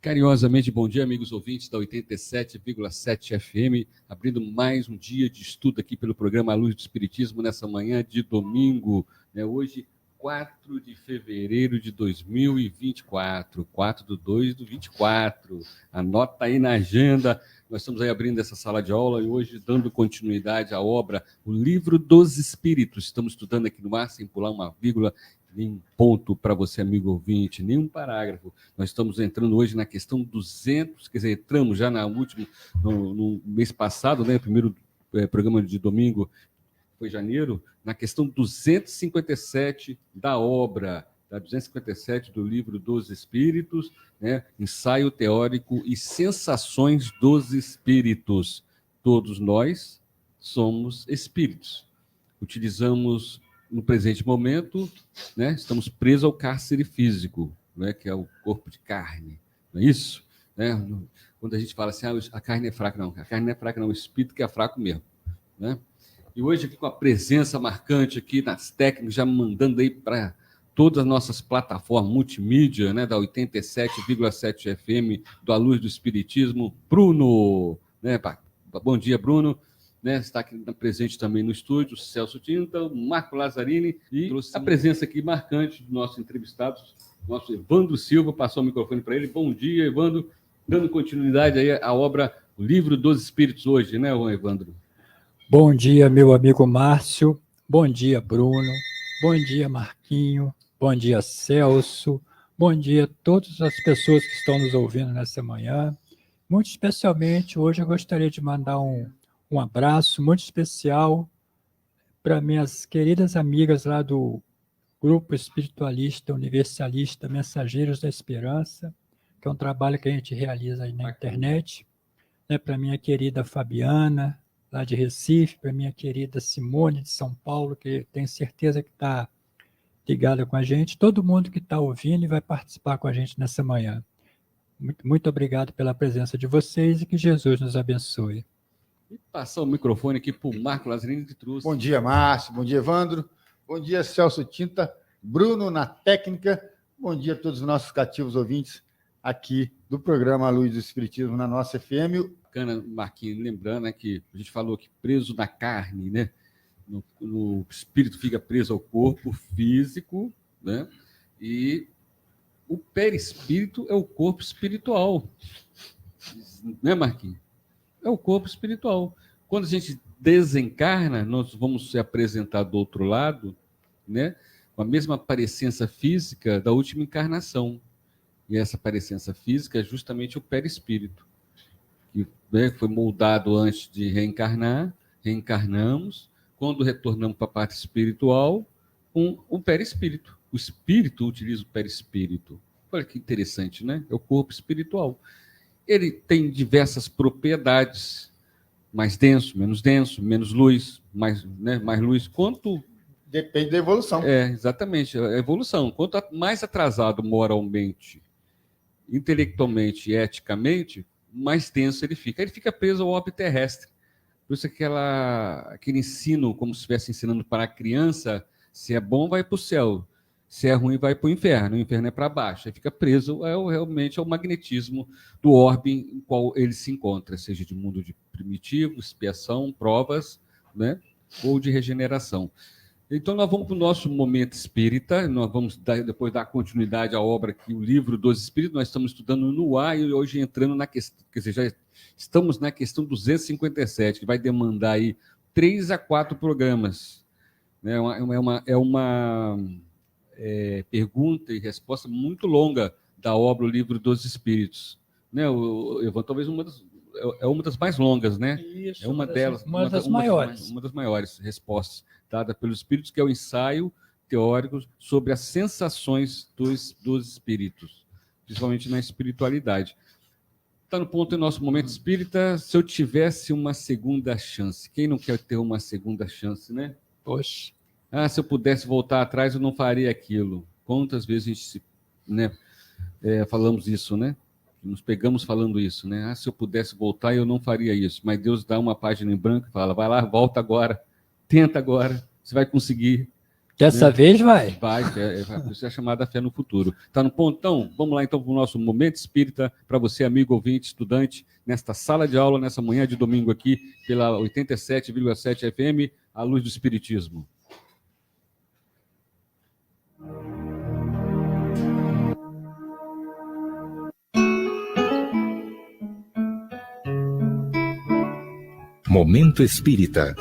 Carinhosamente, bom dia, amigos ouvintes da 87,7 FM, abrindo mais um dia de estudo aqui pelo programa A Luz do Espiritismo, nessa manhã de domingo, hoje, 4 de fevereiro de 2024, 4/2/24, anota aí na agenda, nós estamos aí abrindo essa sala de aula e hoje dando continuidade à obra O Livro dos Espíritos, estamos estudando aqui no ar, sem pular uma vírgula, nem ponto para você, amigo ouvinte, nem um parágrafo. Nós estamos entrando hoje na questão 200, quer dizer, entramos já no mês passado, né, primeiro programa de domingo, foi janeiro, na questão 257 da obra, da 257 do Livro dos Espíritos, né, ensaio teórico e sensações dos espíritos. Todos nós somos espíritos. Utilizamos no presente momento, né, estamos presos ao cárcere físico, né, que é o corpo de carne, não é isso? Né? Quando a gente fala assim, a carne é fraca, não, a carne não é fraca, não, o espírito que é fraco mesmo. Né? E hoje aqui com a presença marcante aqui nas técnicas, já mandando aí para todas as nossas plataformas multimídia, né, da 87,7 FM, do A Luz do Espiritismo, Bruno. Né, bom dia, Bruno. Né, está aqui presente também no estúdio, Celso Tinta, Marco Lazzarini e a presença aqui marcante do nosso entrevistado, nosso Evandro Silva, passou o microfone para ele. Bom dia, Evandro, dando continuidade aí à obra O Livro dos Espíritos hoje, né, Evandro? Bom dia, meu amigo Márcio, bom dia, Bruno, bom dia, Marquinho, bom dia, Celso, bom dia a todas as pessoas que estão nos ouvindo nessa manhã. Muito especialmente, hoje eu gostaria de mandar um abraço muito especial para minhas queridas amigas lá do Grupo Espiritualista Universalista Mensageiros da Esperança, que é um trabalho que a gente realiza aí na internet, né, para minha querida Fabiana, lá de Recife, para minha querida Simone de São Paulo, que tenho certeza que está ligada com a gente, todo mundo que está ouvindo e vai participar com a gente nessa manhã. Muito, muito obrigado pela presença de vocês e que Jesus nos abençoe. E passar o microfone aqui para o Marco Lazzarini que trouxe. Bom dia, Márcio. Bom dia, Evandro. Bom dia, Celso Tinta. Bruno na técnica. Bom dia a todos os nossos cativos ouvintes aqui do programa A Luz do Espiritismo na nossa FM. Bacana, Marquinhos, lembrando, né, que a gente falou que preso na carne, né? No espírito fica preso ao corpo físico, né? E o perispírito é o corpo espiritual. Né, Marquinhos? É o corpo espiritual. Quando a gente desencarna, nós vamos ser apresentados do outro lado, né, com a mesma parecença física da última encarnação. E essa parecença física é justamente o perispírito, que, né, foi moldado antes de reencarnar, reencarnamos, quando retornamos para a parte espiritual, com o perispírito. O espírito utiliza o perispírito. Olha que interessante, né? É o corpo espiritual. Ele tem diversas propriedades, mais denso, menos luz, mais luz. Quanto... Depende da evolução. Exatamente, a evolução. Quanto mais atrasado moralmente, intelectualmente e eticamente, mais denso ele fica. Ele fica preso ao orbe terrestre. Por isso aquele ensino, como se estivesse ensinando para a criança, se é bom, vai para o céu. Se é ruim, vai para o inferno. O inferno é para baixo. Aí fica preso realmente ao magnetismo do orbe em qual ele se encontra, seja de mundo de primitivo, expiação, provas, né, ou de regeneração. Então, nós vamos para o nosso momento espírita, nós vamos depois dar continuidade à obra que o Livro dos Espíritos, nós estamos estudando no ar e hoje entrando na questão, quer dizer, já estamos na questão 257, que vai demandar aí 3 a 4 programas. Né? É uma pergunta e resposta muito longa da obra O Livro dos Espíritos. Né, Ivan, talvez uma das mais longas, né? Isso, é uma delas, uma das maiores. Uma das maiores respostas dada pelos espíritos, que é o ensaio teórico sobre as sensações dos espíritos, principalmente na espiritualidade. Está no ponto do nosso momento espírita, se eu tivesse uma segunda chance. Quem não quer ter uma segunda chance, né? Poxa. Se eu pudesse voltar atrás, eu não faria aquilo. Quantas vezes a gente falamos isso, né? Nos pegamos falando isso, né? Se eu pudesse voltar, eu não faria isso. Mas Deus dá uma página em branco e fala, vai lá, volta agora, tenta agora, você vai conseguir. Dessa vez vai. Vai ser chamada Fé no Futuro. Está no pontão? Vamos lá então para o nosso Momento Espírita, para você, amigo, ouvinte, estudante, nesta sala de aula, nessa manhã de domingo aqui, pela 87,7 FM, a luz do Espiritismo. Momento Espírita.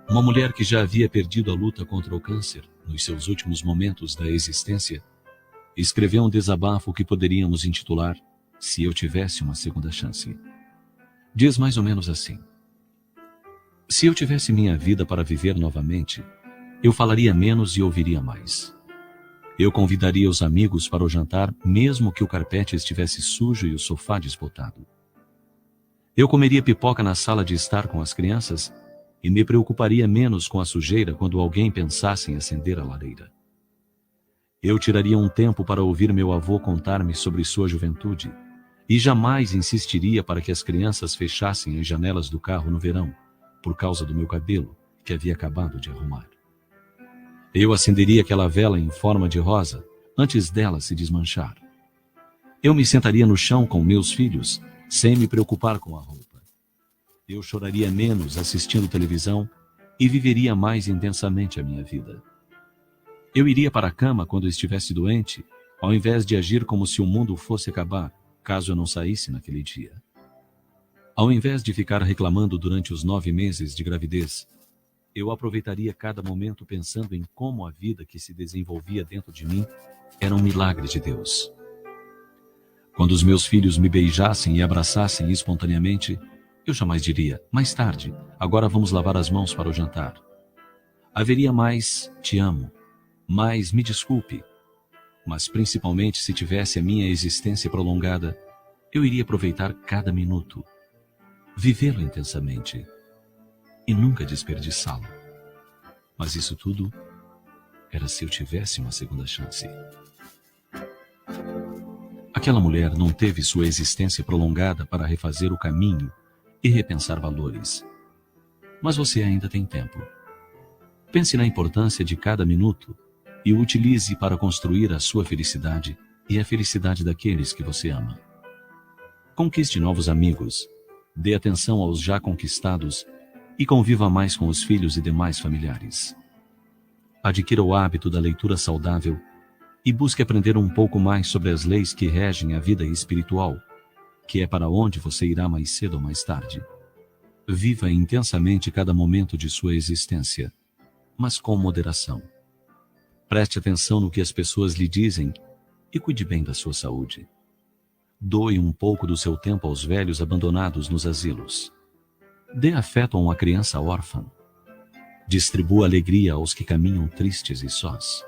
Uma mulher que já havia perdido a luta contra o câncer nos seus últimos momentos da existência, escreveu um desabafo que poderíamos intitular Se Eu Tivesse uma Segunda Chance. Diz mais ou menos assim: se eu tivesse minha vida para viver novamente, eu falaria menos e ouviria mais. Eu convidaria os amigos para o jantar, mesmo que o carpete estivesse sujo e o sofá desbotado. Eu comeria pipoca na sala de estar com as crianças e me preocuparia menos com a sujeira quando alguém pensasse em acender a lareira. Eu tiraria um tempo para ouvir meu avô contar-me sobre sua juventude e jamais insistiria para que as crianças fechassem as janelas do carro no verão, por causa do meu cabelo, que havia acabado de arrumar. Eu acenderia aquela vela em forma de rosa antes dela se desmanchar. Eu me sentaria no chão com meus filhos, sem me preocupar com a roupa. Eu choraria menos assistindo televisão e viveria mais intensamente a minha vida. Eu iria para a cama quando estivesse doente, ao invés de agir como se o mundo fosse acabar, caso eu não saísse naquele dia. Ao invés de ficar reclamando durante os 9 meses de gravidez, eu aproveitaria cada momento pensando em como a vida que se desenvolvia dentro de mim era um milagre de Deus. Quando os meus filhos me beijassem e abraçassem espontaneamente, eu jamais diria, mais tarde, agora vamos lavar as mãos para o jantar. Haveria mais, te amo, mais, me desculpe. Mas principalmente se tivesse a minha existência prolongada, eu iria aproveitar cada minuto, vivê-lo intensamente e nunca desperdiçá-lo. Mas isso tudo era se eu tivesse uma segunda chance. Aquela mulher não teve sua existência prolongada para refazer o caminho e repensar valores. Mas você ainda tem tempo. Pense na importância de cada minuto e o utilize para construir a sua felicidade e a felicidade daqueles que você ama. Conquiste novos amigos, dê atenção aos já conquistados e conviva mais com os filhos e demais familiares. Adquira o hábito da leitura saudável e busque aprender um pouco mais sobre as leis que regem a vida espiritual, que é para onde você irá mais cedo ou mais tarde. Viva intensamente cada momento de sua existência, mas com moderação. Preste atenção no que as pessoas lhe dizem e cuide bem da sua saúde. Doe um pouco do seu tempo aos velhos abandonados nos asilos. Dê afeto a uma criança órfã. Distribua alegria aos que caminham tristes e sós.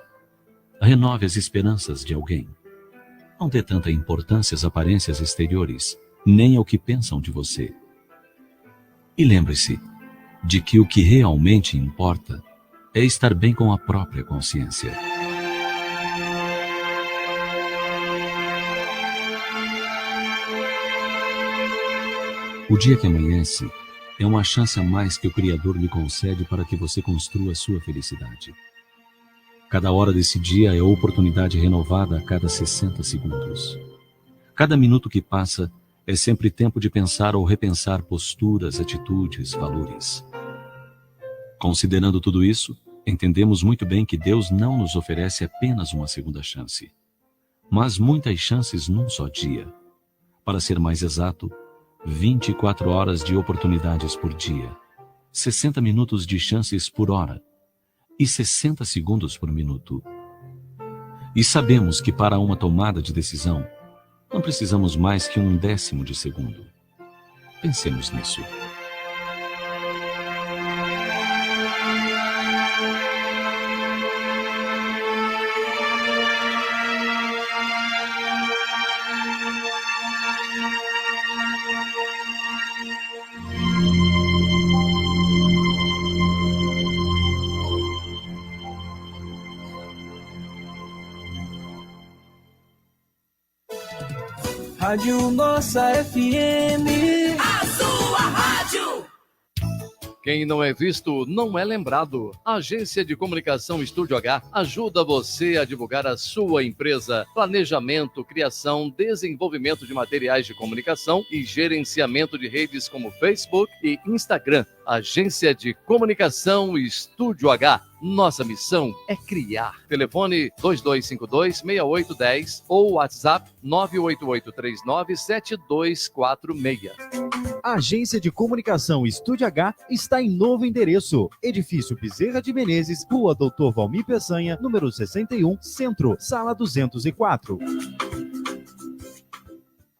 Renove as esperanças de alguém. Não dê tanta importância às aparências exteriores, nem ao que pensam de você. E lembre-se de que o que realmente importa é estar bem com a própria consciência. O dia que amanhece é uma chance a mais que o Criador lhe concede para que você construa a sua felicidade. Cada hora desse dia é oportunidade renovada a cada 60 segundos. Cada minuto que passa é sempre tempo de pensar ou repensar posturas, atitudes, valores. Considerando tudo isso, entendemos muito bem que Deus não nos oferece apenas uma segunda chance, mas muitas chances num só dia. Para ser mais exato, 24 horas de oportunidades por dia, 60 minutos de chances por hora e 60 segundos por minuto. E sabemos que para uma tomada de decisão, não precisamos mais que 1/10 de segundo. Pensemos nisso. Rádio Nossa FM. A sua rádio. Quem não é visto, não é lembrado. A Agência de Comunicação Estúdio H ajuda você a divulgar a sua empresa. Planejamento, criação, desenvolvimento de materiais de comunicação e gerenciamento de redes como Facebook e Instagram. Agência de Comunicação Estúdio H. Nossa missão é criar. Telefone 2252-6810 ou WhatsApp 988397246. A Agência de Comunicação Estúdio H está em novo endereço. Edifício Bezerra de Menezes, Rua Doutor Valmir Peçanha, número 61, Centro, Sala 204.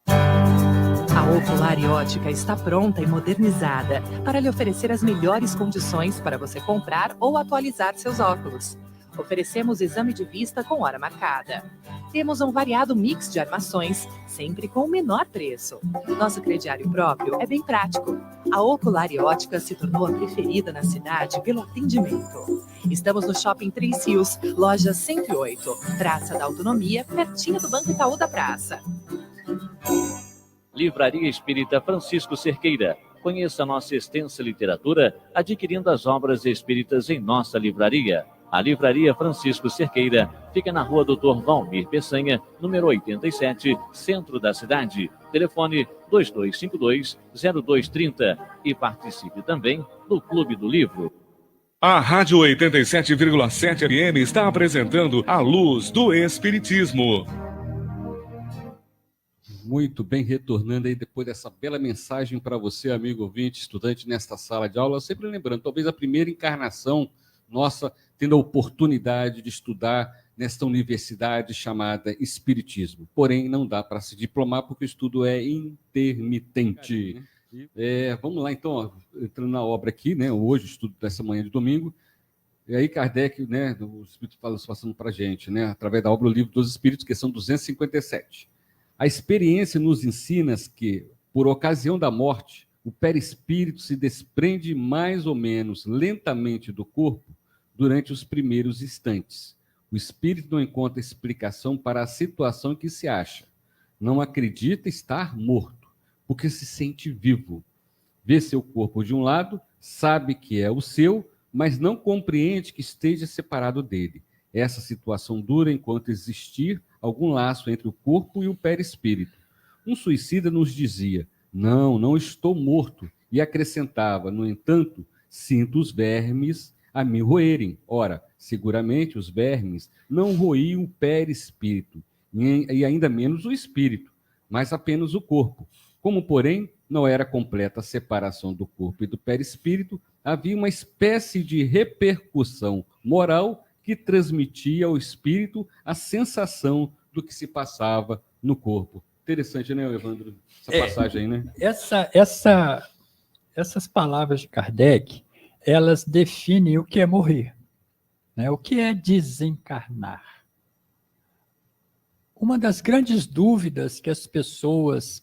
A Ocular e Ótica está pronta e modernizada para lhe oferecer as melhores condições para você comprar ou atualizar seus óculos. Oferecemos exame de vista com hora marcada. Temos um variado mix de armações, sempre com o menor preço. Nosso crediário próprio é bem prático. A Ocular e Ótica se tornou a preferida na cidade pelo atendimento. Estamos no Shopping Três Rios, loja 108, Praça da Autonomia, pertinho do Banco Itaú da Praça. Livraria Espírita Francisco Cerqueira. Conheça nossa extensa literatura adquirindo as obras espíritas em nossa livraria. A Livraria Francisco Cerqueira fica na Rua Doutor Valmir Peçanha, número 87, centro da cidade. Telefone 2252-0230 e participe também do Clube do Livro. A Rádio 87,7 FM está apresentando A Luz do Espiritismo. Muito bem, retornando aí depois dessa bela mensagem para você, amigo ouvinte, estudante nesta sala de aula. Sempre lembrando, talvez a primeira encarnação nossa tendo a oportunidade de estudar nesta universidade chamada Espiritismo. Porém, não dá para se diplomar porque o estudo é intermitente. Vamos lá, então, ó, entrando na obra aqui, né? Hoje, o estudo dessa manhã de domingo. E aí Kardec, né, o Espírito passando para a gente, né, através da obra O Livro dos Espíritos, questão 257. A experiência nos ensina que, por ocasião da morte, o perispírito se desprende mais ou menos lentamente do corpo durante os primeiros instantes. O espírito não encontra explicação para a situação em que se acha. Não acredita estar morto, porque se sente vivo. Vê seu corpo de um lado, sabe que é o seu, mas não compreende que esteja separado dele. Essa situação dura enquanto existir algum laço entre o corpo e o perispírito. Um suicida nos dizia: não estou morto, e acrescentava: no entanto, sinto os vermes a me roerem. Ora, seguramente os vermes não roíam o perispírito, e ainda menos o espírito, mas apenas o corpo. Como, porém, não era completa a separação do corpo e do perispírito, havia uma espécie de repercussão moral que transmitia ao espírito a sensação do que se passava no corpo. Interessante, né, Evandro? Essa passagem aí, né? Essas palavras de Kardec, elas definem o que é morrer, né? O que é desencarnar. Uma das grandes dúvidas que as pessoas,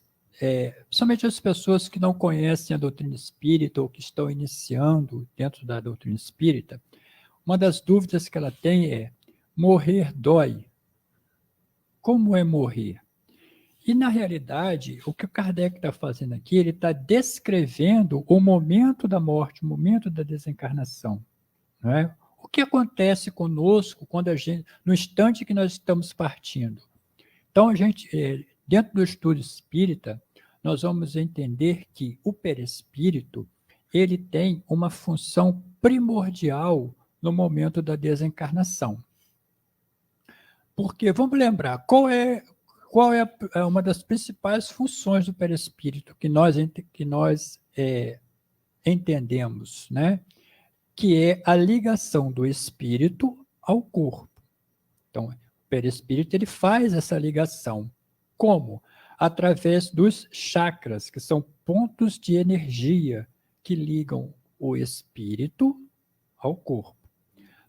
principalmente as pessoas que não conhecem a doutrina espírita ou que estão iniciando dentro da doutrina espírita, uma das dúvidas que ela tem é: morrer dói? Como é morrer? E, na realidade, o que o Kardec está fazendo aqui, ele está descrevendo o momento da morte, o momento da desencarnação. Não é? O que acontece conosco quando no instante que nós estamos partindo? Então, a gente, dentro do estudo espírita, nós vamos entender que o perispírito, ele tem uma função primordial no momento da desencarnação. Porque, vamos lembrar, qual é uma das principais funções do perispírito que nós entendemos, né? Que é a ligação do espírito ao corpo. Então, o perispírito ele faz essa ligação. Como? Através dos chakras, que são pontos de energia que ligam o espírito ao corpo.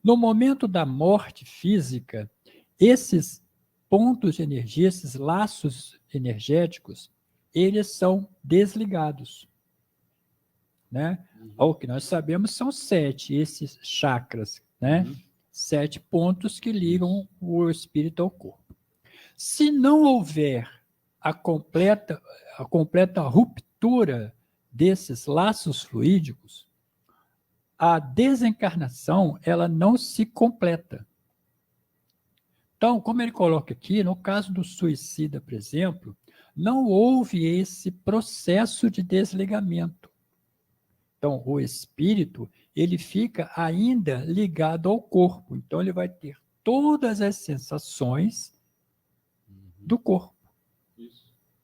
No momento da morte física, esses pontos de energia, esses laços energéticos, eles são desligados. Né? O que nós sabemos são 7, esses chakras, né? 7 pontos que ligam o espírito ao corpo. Se não houver a completa ruptura desses laços fluídicos, a desencarnação ela não se completa. Então, como ele coloca aqui, no caso do suicida, por exemplo, não houve esse processo de desligamento. Então, o espírito, ele fica ainda ligado ao corpo. Então, ele vai ter todas as sensações do corpo.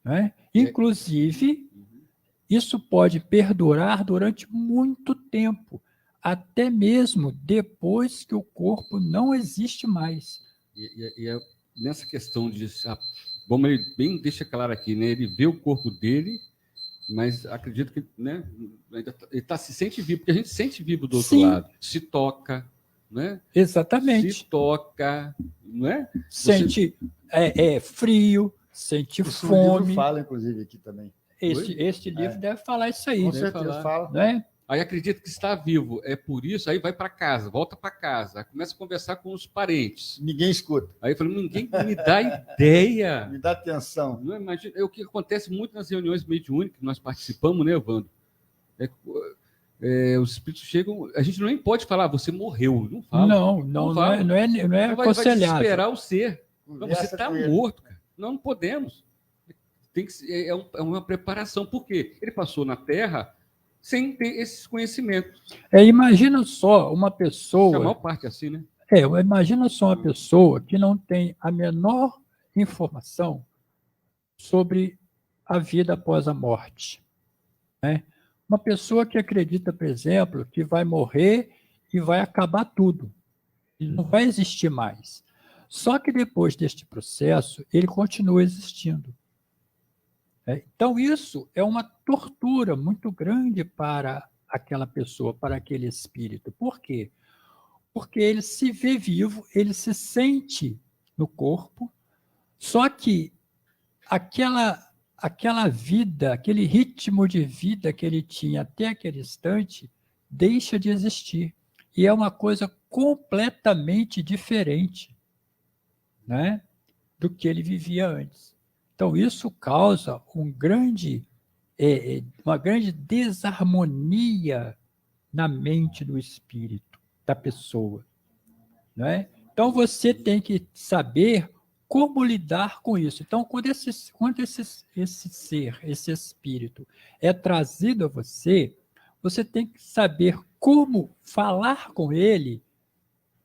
Né? Inclusive, isso pode perdurar durante muito tempo, até mesmo depois que o corpo não existe mais. Nessa questão de... Bom, ele bem deixa claro aqui, né? Ele vê o corpo dele, mas acredito que, né, ele se sente vivo, porque a gente se sente vivo do outro lado. Se toca, né? Exatamente. Se toca, não é? Sente frio, sente fome. O livro fala, inclusive, aqui também. Este livro deve falar isso aí. Com certeza fala. Né? Aí acredita que está vivo, é por isso, aí vai para casa, volta para casa, começa a conversar com os parentes. Ninguém escuta. Aí fala, ninguém me dá ideia. Me dá atenção. Não imagina, é o que acontece muito nas reuniões mediúnicas que nós participamos, né, Evandro? Os espíritos chegam, a gente nem pode falar, você morreu, não fala. Não é aconselhável. Vai desesperar o ser. Você está morto, cara. Não podemos. Tem que, é uma preparação, porque ele passou na Terra sem ter esses conhecimentos. Imagina só uma pessoa... A maior parte é assim, né? Imagina só uma pessoa que não tem a menor informação sobre a vida após a morte. Né? Uma pessoa que acredita, por exemplo, que vai morrer e vai acabar tudo. E não vai existir mais. Só que depois deste processo, ele continua existindo. Então, isso é uma tortura muito grande para aquela pessoa, para aquele espírito. Por quê? Porque ele se vê vivo, ele se sente no corpo, só que aquela vida, aquele ritmo de vida que ele tinha até aquele instante, deixa de existir. E é uma coisa completamente diferente, né, do que ele vivia antes. Então, isso causa uma grande desarmonia na mente do espírito, da pessoa. Né? Então, você tem que saber como lidar com isso. Então, quando esse ser, esse espírito, é trazido a você, você tem que saber como falar com ele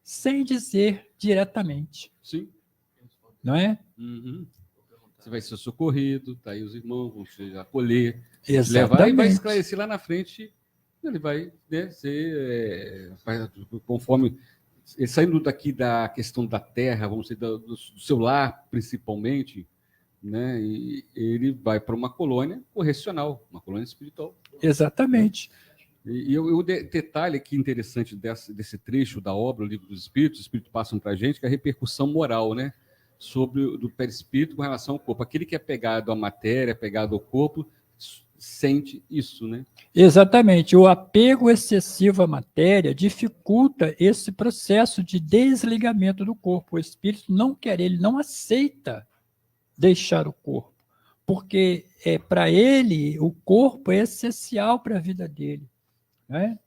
sem dizer diretamente. Sim. Não é? Uhum. Você vai ser socorrido, tá aí os irmãos vão te acolher, levar e vai esclarecer lá na frente. Ele vai, né, ser conforme saindo daqui da questão da terra, vamos dizer, do seu lar principalmente, né, e ele vai para uma colônia correcional, uma colônia espiritual. Exatamente. E o detalhe aqui interessante desse trecho da obra, o Livro dos Espíritos, os Espíritos passam para a gente, que é a repercussão moral, né? Sobre do perispírito com relação ao corpo. Aquele que é pegado à matéria, pegado ao corpo, sente isso, né? Exatamente. O apego excessivo à matéria dificulta esse processo de desligamento do corpo. O espírito não quer, ele não aceita deixar o corpo, porque para ele o corpo é essencial para a vida dele. Né?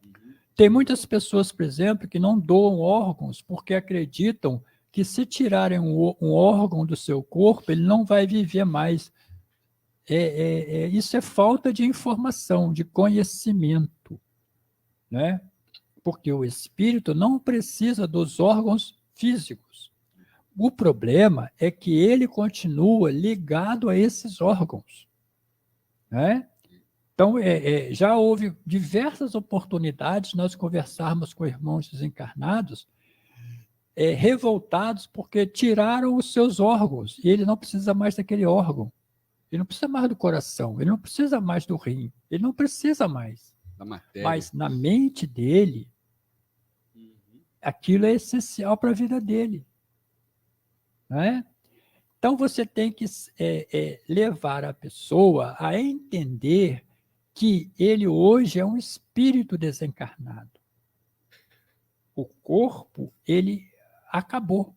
Tem muitas pessoas, por exemplo, que não doam órgãos porque acreditam que se tirarem um órgão do seu corpo, ele não vai viver mais. Isso é falta de informação, de conhecimento. Né? Porque o espírito não precisa dos órgãos físicos. O problema é que ele continua ligado a esses órgãos. Né? Então, já houve diversas oportunidades de nós conversarmos com irmãos desencarnados revoltados porque tiraram os seus órgãos e ele não precisa mais daquele órgão. Ele não precisa mais do coração, ele não precisa mais do rim, ele não precisa mais. Da matéria. Mas na mente dele, aquilo é essencial para a vida dele. Né? Então, você tem que levar a pessoa a entender que ele hoje é um espírito desencarnado. O corpo, ele acabou.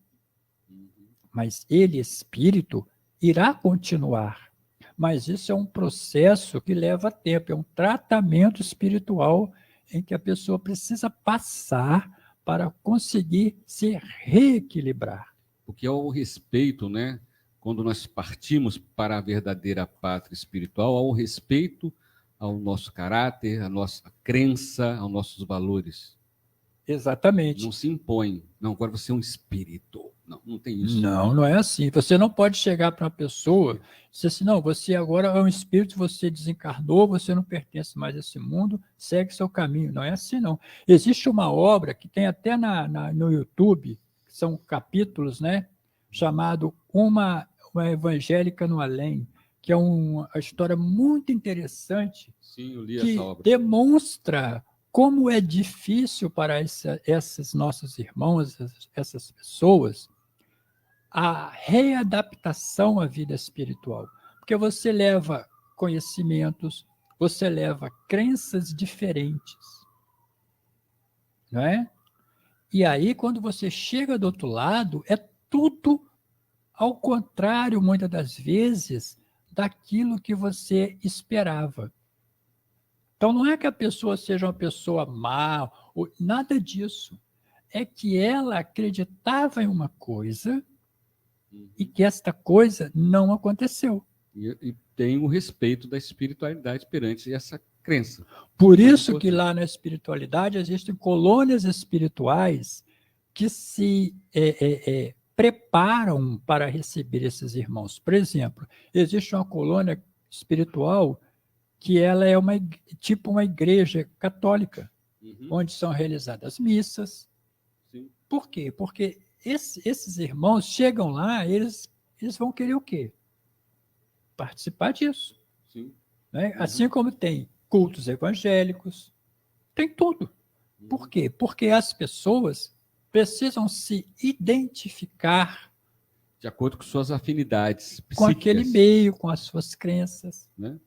Mas ele, espírito, irá continuar. Mas isso é um processo que leva tempo, é um tratamento espiritual em que a pessoa precisa passar para conseguir se reequilibrar. Porque é o respeito, né? Quando nós partimos para a verdadeira pátria espiritual, há o respeito ao nosso caráter, à nossa crença, aos nossos valores. Exatamente. Não se impõe. Não, agora você é um espírito. Não, não tem isso. Não, não é assim. Você não pode chegar para uma pessoa e dizer assim, não, você agora é um espírito, você desencarnou, você não pertence mais a esse mundo, segue seu caminho. Não é assim, não. Existe uma obra que tem até no YouTube, que são capítulos, né, chamado Uma Evangélica no Além, que é uma história muito interessante. Sim, eu li que essa obra. Demonstra como é difícil para esses nossos irmãos, essas pessoas, a readaptação à vida espiritual. Porque você leva conhecimentos, você leva crenças diferentes. Não é? E aí, quando você chega do outro lado, é tudo ao contrário, muitas das vezes, daquilo que você esperava. Então, não é que a pessoa seja uma pessoa má, ou nada disso. É que ela acreditava em uma coisa e que esta coisa não aconteceu. E tem o respeito da espiritualidade perante essa crença. Por isso que lá na espiritualidade existem colônias espirituais que se preparam para receber esses irmãos. Por exemplo, existe uma colônia espiritual que ela é tipo uma igreja católica, onde são realizadas missas. Sim. Por quê? Porque esses irmãos chegam lá, eles vão querer o quê? Participar disso. Sim. Né? Assim como tem cultos evangélicos, tem tudo. Por quê? Porque as pessoas precisam se identificar de acordo com suas afinidades psíquicas, com aquele meio, com as suas crenças. Né?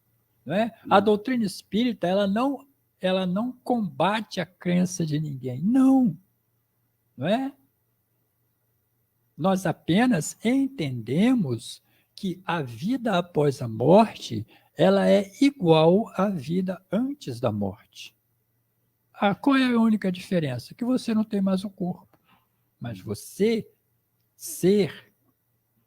Não é? A doutrina espírita ela não combate a crença de ninguém. Não é? Nós apenas entendemos que a vida após a morte ela é igual à vida antes da morte. Qual é a única diferença? Que você não tem mais o corpo. Mas você, ser,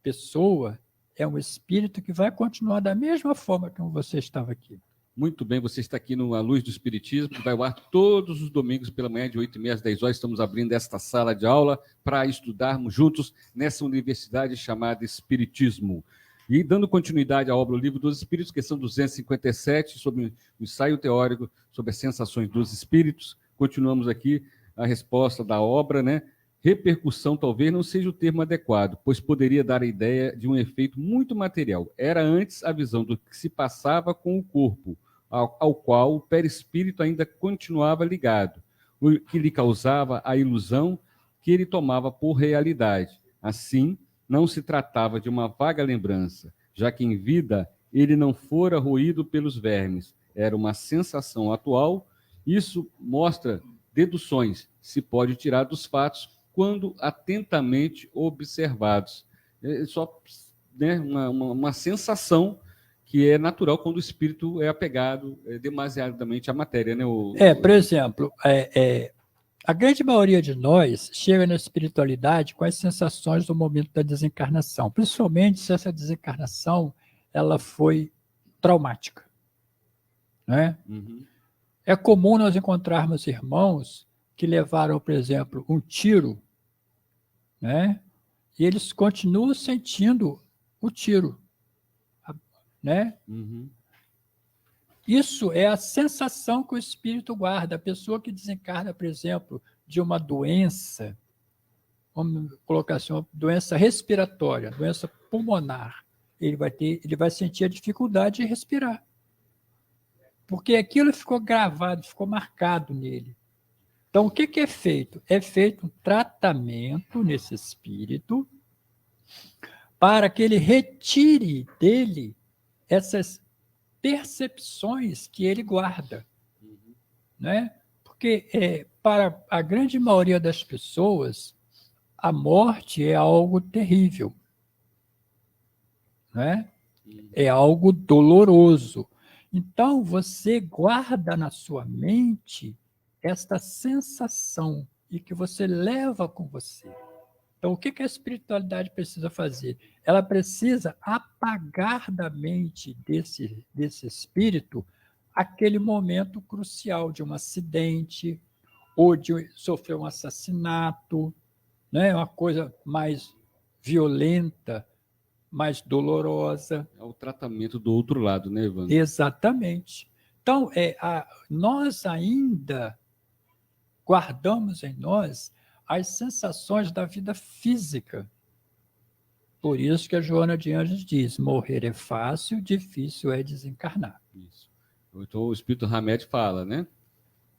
pessoa, é um espírito que vai continuar da mesma forma como você estava aqui. Muito bem, você está aqui no A Luz do Espiritismo, que vai ao ar todos os domingos pela manhã, de 8h30 às 10 horas. Estamos abrindo esta sala de aula para estudarmos juntos nessa universidade chamada Espiritismo. E dando continuidade à obra O Livro dos Espíritos, questão 257, sobre o ensaio teórico sobre as sensações dos espíritos. Continuamos aqui a resposta da obra, né? Repercussão talvez não seja o termo adequado, pois poderia dar a ideia de um efeito muito material. Era antes a visão do que se passava com o corpo, ao qual o perispírito ainda continuava ligado, o que lhe causava a ilusão que ele tomava por realidade. Assim, não se tratava de uma vaga lembrança, já que em vida ele não fora roído pelos vermes. Era uma sensação atual. Isso mostra deduções, se pode tirar dos fatos, quando atentamente observados. É só, né, uma sensação que é natural quando o espírito é apegado demasiadamente à matéria. Né, por exemplo, a grande maioria de nós chega na espiritualidade com as sensações do momento da desencarnação, principalmente se essa desencarnação ela foi traumática. Né? É comum nós encontrarmos irmãos que levaram, por exemplo, um tiro, né? E eles continuam sentindo o tiro. Né? Isso é a sensação que o espírito guarda. A pessoa que desencarna, por exemplo, de uma doença, vamos colocar assim, uma doença respiratória, doença pulmonar, ele vai sentir a dificuldade de respirar. Porque aquilo ficou gravado, ficou marcado nele. Então, o que é feito? É feito um tratamento nesse espírito para que ele retire dele essas percepções que ele guarda. Né? Porque, para a grande maioria das pessoas, a morte é algo terrível. Né? É algo doloroso. Então, você guarda na sua mente esta sensação e que você leva com você. Então, o que a espiritualidade precisa fazer? Ela precisa apagar da mente desse espírito aquele momento crucial de um acidente ou de sofrer um assassinato, né? Uma coisa mais violenta, mais dolorosa. É o tratamento do outro lado, né, Evandro? Exatamente. Então, nós ainda guardamos em nós as sensações da vida física. Por isso que a Joana de Anjos diz, morrer é fácil, difícil é desencarnar. Isso. Então o Espírito Hamed fala, né?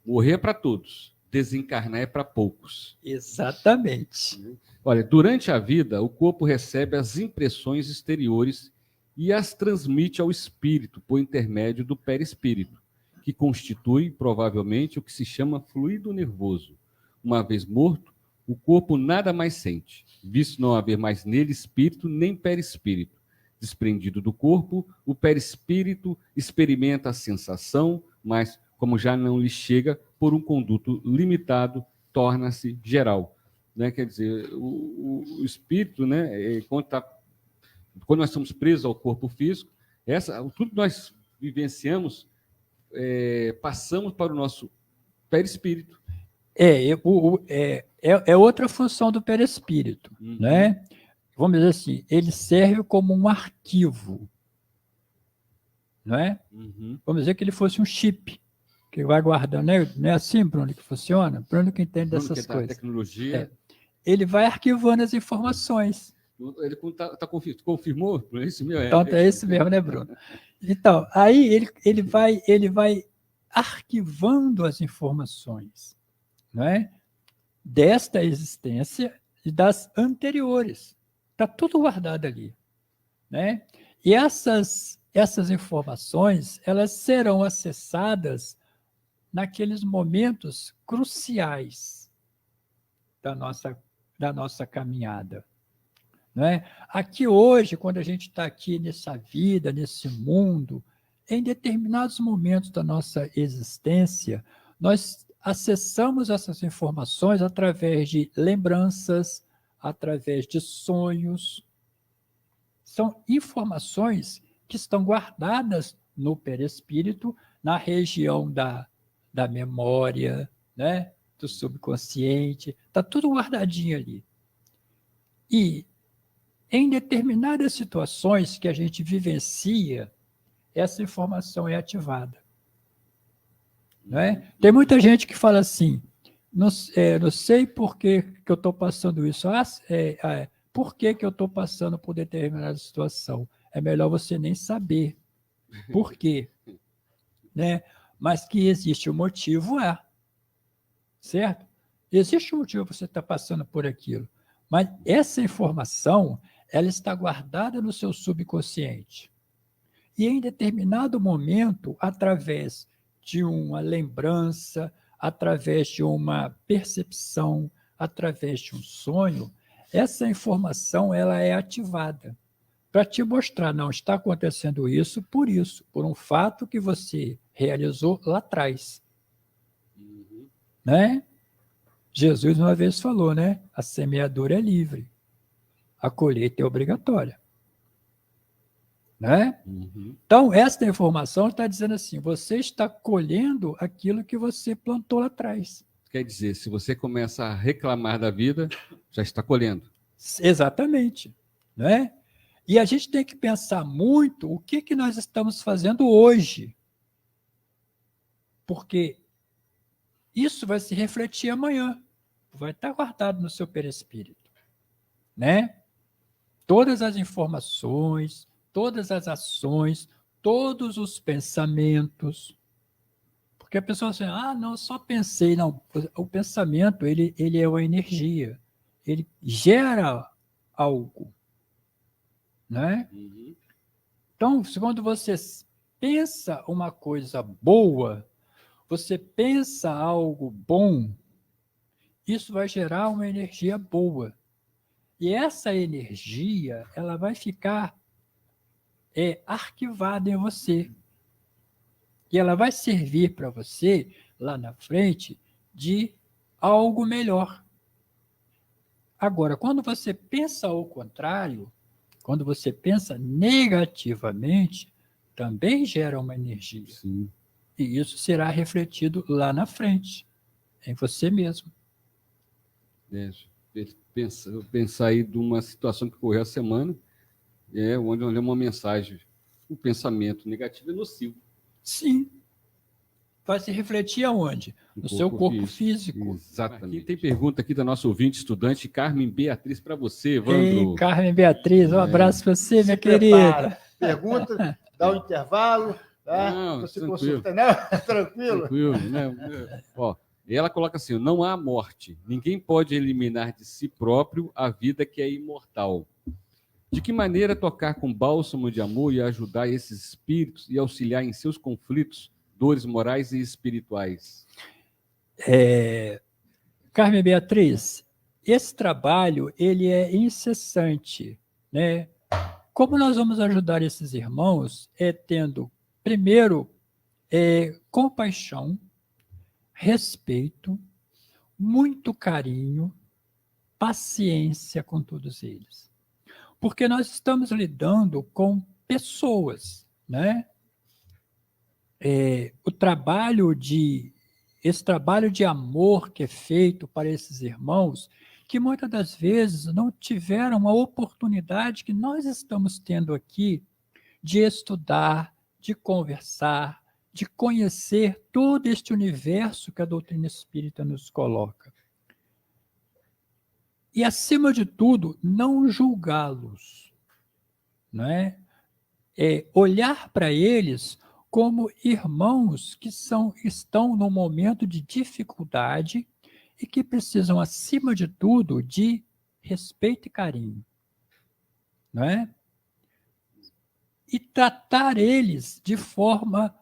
Morrer é para todos, desencarnar é para poucos. Exatamente. Olha, durante a vida, o corpo recebe as impressões exteriores e as transmite ao espírito por intermédio do perispírito, que constitui, provavelmente, o que se chama fluido nervoso. Uma vez morto, o corpo nada mais sente, visto não haver mais nele espírito nem perispírito. Desprendido do corpo, o perispírito experimenta a sensação, mas, como já não lhe chega por um conduto limitado, torna-se geral. Né? Quer dizer, o espírito, né, quando nós estamos presos ao corpo físico, tudo que nós vivenciamos, passamos para o nosso perispírito. É outra função do perispírito, né? Vamos dizer assim, ele serve como um arquivo, não é? Vamos dizer que ele fosse um chip, que vai guardando, né? Não é assim, Bruno, que funciona? Bruno que entende dessas coisas. Tecnologia. Ele vai arquivando as informações. Ele confirmou? É isso mesmo? Então, é isso mesmo, né, Bruno? Então, aí ele vai arquivando as informações, não é? Desta existência e das anteriores. Está tudo guardado ali, né? E essas informações, elas serão acessadas naqueles momentos cruciais da nossa caminhada, né? Aqui hoje, quando a gente está aqui nessa vida, nesse mundo, em determinados momentos da nossa existência, nós acessamos essas informações através de lembranças, através de sonhos. São informações que estão guardadas no perispírito, na região da memória, né? Do subconsciente, está tudo guardadinho ali. E em determinadas situações que a gente vivencia, essa informação é ativada. Não é? Tem muita gente que fala assim, não sei por que eu estou passando isso, por que eu estou passando por determinada situação. É melhor você nem saber por quê. Né? Mas que existe um motivo, certo? Existe um motivo para você estar passando por aquilo. Mas essa informação, ela está guardada no seu subconsciente. E em determinado momento, através de uma lembrança, através de uma percepção, através de um sonho, essa informação ela é ativada para te mostrar, não, está acontecendo isso, por um fato que você realizou lá atrás. Né? Jesus uma vez falou, né? A semeadura é livre, a colheita é obrigatória. Né? Então, esta informação está dizendo assim, você está colhendo aquilo que você plantou lá atrás. Quer dizer, se você começa a reclamar da vida, já está colhendo. Exatamente. Né? E a gente tem que pensar muito o que nós estamos fazendo hoje. Porque isso vai se refletir amanhã. Vai estar guardado no seu perispírito. Né? Todas as informações, todas as ações, todos os pensamentos. Porque a pessoa assim, não, eu só pensei. Não, o pensamento, ele é uma energia. Ele gera algo. Né? Então, quando você pensa uma coisa boa, você pensa algo bom, isso vai gerar uma energia boa. E essa energia, ela vai ficar é arquivada em você. E ela vai servir para você, lá na frente, de algo melhor. Agora, quando você pensa ao contrário, quando você pensa negativamente, também gera uma energia. Sim. E isso será refletido lá na frente, em você mesmo. Pensar aí de uma situação que ocorreu a semana, onde eu li uma mensagem. O pensamento negativo é nocivo. Sim. Vai se refletir aonde? No seu corpo físico. Exatamente. Aqui tem pergunta aqui da nossa ouvinte, estudante Carmen Beatriz, para você, Evandro. Ei, Carmen Beatriz, um abraço para você, minha querida. Pergunta, dá um intervalo, tá? Não, Você tranquilo. consulta, não? Tranquilo? Tranquilo, né? Ó, e ela coloca assim, não há morte. Ninguém pode eliminar de si próprio a vida que é imortal. De que maneira tocar com bálsamo de amor e ajudar esses espíritos e auxiliar em seus conflitos, dores morais e espirituais? Carmen Beatriz, esse trabalho ele é incessante, né? Como nós vamos ajudar esses irmãos tendo, primeiro, compaixão, respeito, muito carinho, paciência com todos eles. Porque nós estamos lidando com pessoas, né? Esse trabalho de amor que é feito para esses irmãos, que muitas das vezes não tiveram a oportunidade que nós estamos tendo aqui de estudar, de conversar, de conhecer todo este universo que a doutrina espírita nos coloca. E, acima de tudo, não julgá-los, não é? Olhar para eles como irmãos que estão num momento de dificuldade e que precisam, acima de tudo, de respeito e carinho, não é? E tratar eles de forma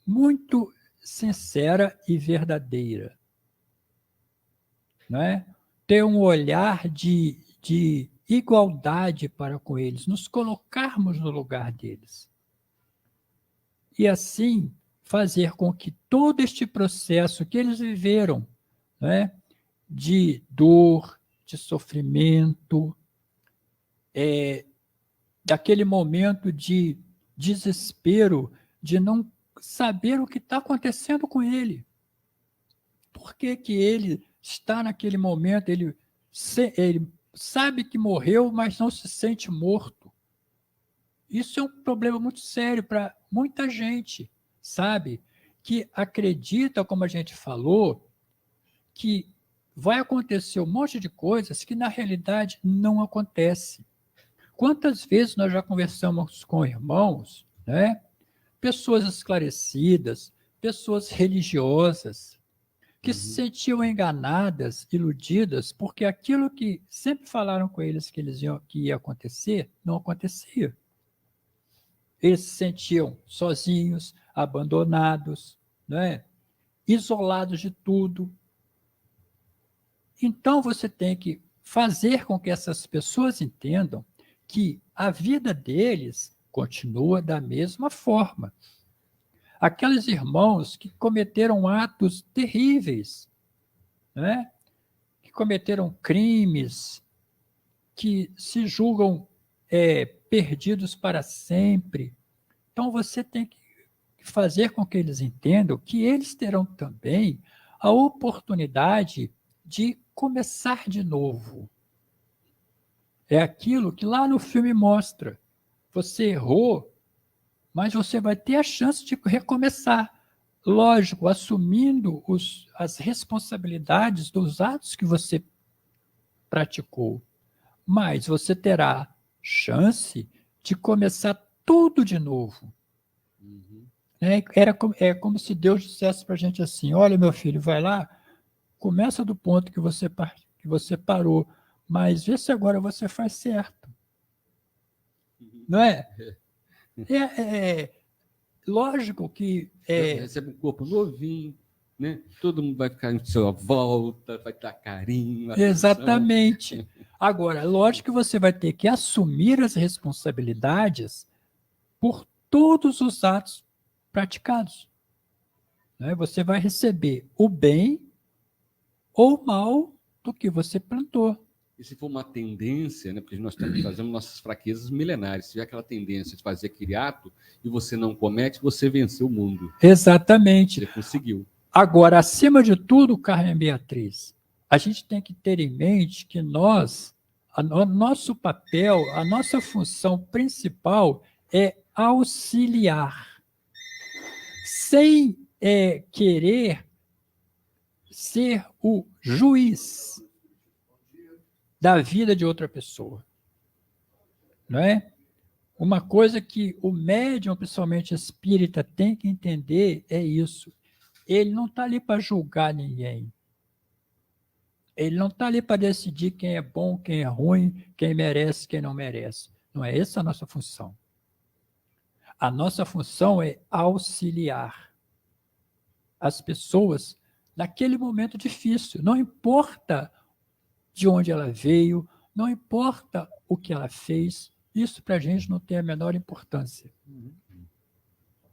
muito sincera e verdadeira, não é? Ter um olhar de igualdade para com eles, nos colocarmos no lugar deles. E assim fazer com que todo este processo que eles viveram, né, de dor, de sofrimento, daquele momento de desespero, de não saber o que está acontecendo com ele. Por que ele está naquele momento, ele sabe que morreu, mas não se sente morto. Isso é um problema muito sério para muita gente, sabe? Que acredita, como a gente falou, que vai acontecer um monte de coisas que na realidade não acontece. Quantas vezes nós já conversamos com irmãos, né? Pessoas esclarecidas, pessoas religiosas, que se sentiam enganadas, iludidas, porque aquilo que sempre falaram com eles que ia acontecer, não acontecia. Eles se sentiam sozinhos, abandonados, né? Isolados de tudo. Então, você tem que fazer com que essas pessoas entendam que a vida deles continua da mesma forma. Aqueles irmãos que cometeram atos terríveis, né? Que cometeram crimes, que se julgam perdidos para sempre. Então, você tem que fazer com que eles entendam que eles terão também a oportunidade de começar de novo. É aquilo que lá no filme mostra. Você errou, mas você vai ter a chance de recomeçar. Lógico, assumindo as responsabilidades dos atos que você praticou. Mas você terá chance de começar tudo de novo. É como se Deus dissesse para a gente assim, olha, meu filho, vai lá, começa do ponto que você parou, mas vê se agora você faz certo. Não é? Lógico que... Recebe um corpo novinho, né? Todo mundo vai ficar em sua volta, vai dar carinho. Exatamente. Agora, lógico que você vai ter que assumir as responsabilidades por todos os atos praticados. Né? Você vai receber o bem ou o mal do que você plantou. E se for uma tendência, né, porque nós fazemos nossas fraquezas milenares, se tiver aquela tendência de fazer aquele ato e você não comete, você venceu o mundo. Exatamente. Você conseguiu. Agora, acima de tudo, Carmen Beatriz, a gente tem que ter em mente que nosso papel, a nossa função principal é auxiliar, sem querer ser o juiz da vida de outra pessoa. Não é? Uma coisa que o médium, principalmente espírita, tem que entender é isso. Ele não está ali para julgar ninguém. Ele não está ali para decidir quem é bom, quem é ruim, quem merece, quem não merece. Não é essa a nossa função. A nossa função é auxiliar as pessoas naquele momento difícil. Não importa de onde ela veio, não importa o que ela fez, isso para a gente não tem a menor importância.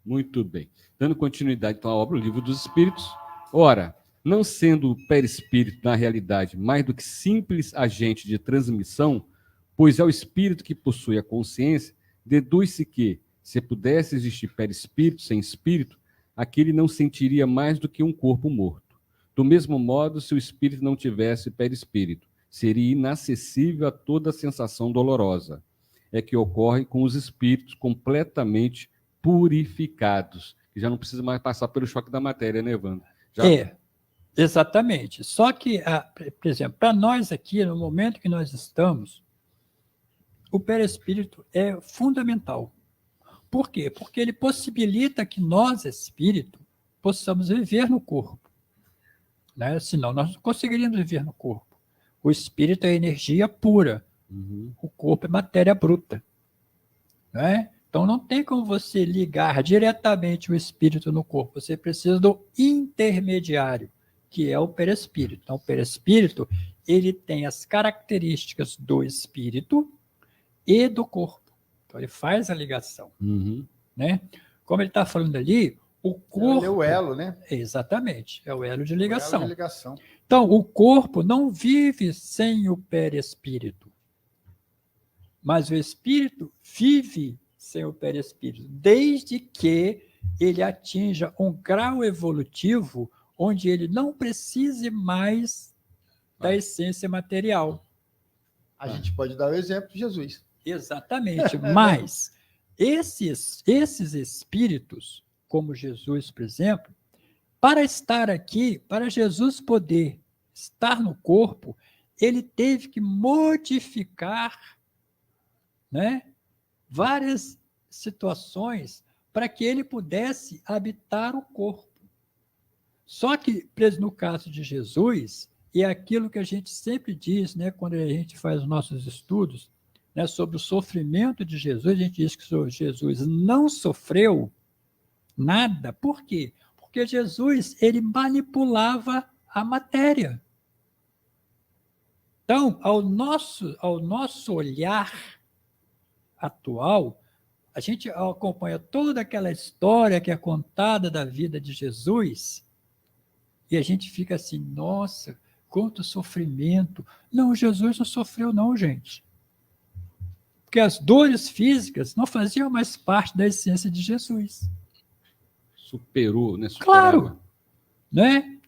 Muito bem. Dando continuidade então à obra, o Livro dos Espíritos. Ora, não sendo o perispírito, na realidade, mais do que simples agente de transmissão, pois é o espírito que possui a consciência, deduz-se que, se pudesse existir perispírito sem espírito, aquele não sentiria mais do que um corpo morto. Do mesmo modo, se o espírito não tivesse perispírito, seria inacessível a toda sensação dolorosa. É que ocorre com os espíritos completamente purificados, que já não precisa mais passar pelo choque da matéria, né, Evandro? Exatamente. Só que, por exemplo, para nós aqui, no momento que nós estamos, o perispírito é fundamental. Por quê? Porque ele possibilita que nós, espírito, possamos viver no corpo. Né? Senão, nós não conseguiríamos viver no corpo. O espírito é energia pura. O corpo é matéria bruta. Né? Então, não tem como você ligar diretamente o espírito no corpo. Você precisa do intermediário, que é o perispírito. Então, o perispírito, ele tem as características do espírito e do corpo. Então, ele faz a ligação. Né? Como ele está falando ali, o corpo... É o elo, né? Exatamente, é o elo de ligação. O elo de ligação. Então, o corpo não vive sem o perispírito. Mas o espírito vive sem o perispírito, desde que ele atinja um grau evolutivo onde ele não precise mais da essência material. A gente pode dar o exemplo de Jesus. Exatamente, mas esses espíritos, como Jesus, por exemplo, para estar aqui, para Jesus poder estar no corpo, ele teve que modificar, né, várias situações para que ele pudesse habitar o corpo. Só que, no caso de Jesus, e é aquilo que a gente sempre diz, né, quando a gente faz os nossos estudos, né, sobre o sofrimento de Jesus, a gente diz que Jesus não sofreu nada. Por quê? Porque Jesus, ele manipulava a matéria. Então, ao nosso olhar atual, a gente acompanha toda aquela história que é contada da vida de Jesus e a gente fica assim, nossa, quanto sofrimento. Não, Jesus não sofreu não, gente. Porque as dores físicas não faziam mais parte da essência de Jesus. Superou, né? Superava. Claro. Né?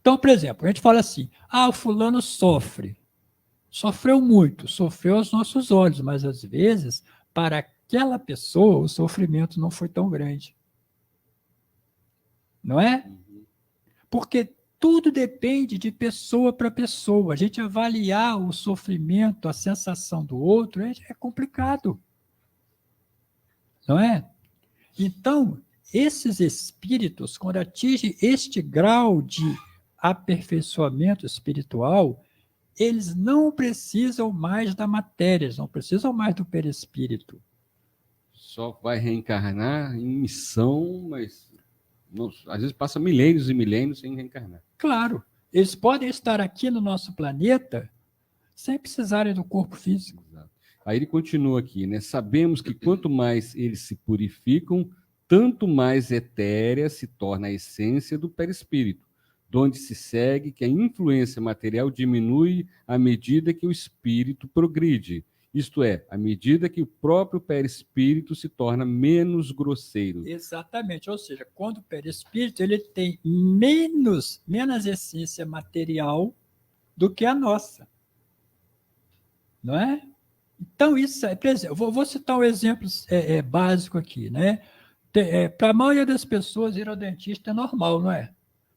Então, por exemplo, a gente fala assim, o fulano sofre. Sofreu muito, sofreu aos nossos olhos, mas às vezes, para aquela pessoa, o sofrimento não foi tão grande. Não é? Porque tudo depende de pessoa para pessoa. A gente avaliar o sofrimento, a sensação do outro, é complicado. Não é? Então, esses espíritos, quando atingem este grau de aperfeiçoamento espiritual, eles não precisam mais da matéria, eles não precisam mais do perispírito. Só vai reencarnar em missão, mas às vezes passa milênios e milênios sem reencarnar. Claro, eles podem estar aqui no nosso planeta sem precisarem do corpo físico. Exato. Aí ele continua aqui, né? Sabemos que quanto mais eles se purificam, tanto mais etérea se torna a essência do perispírito, donde se segue que a influência material diminui à medida que o espírito progride, isto é, à medida que o próprio perispírito se torna menos grosseiro. Exatamente, ou seja, quando o perispírito ele tem menos essência material do que a nossa. Não é? Então, isso é, por exemplo, vou citar um exemplo básico aqui, né? Para a maioria das pessoas, ir ao dentista é normal, não é?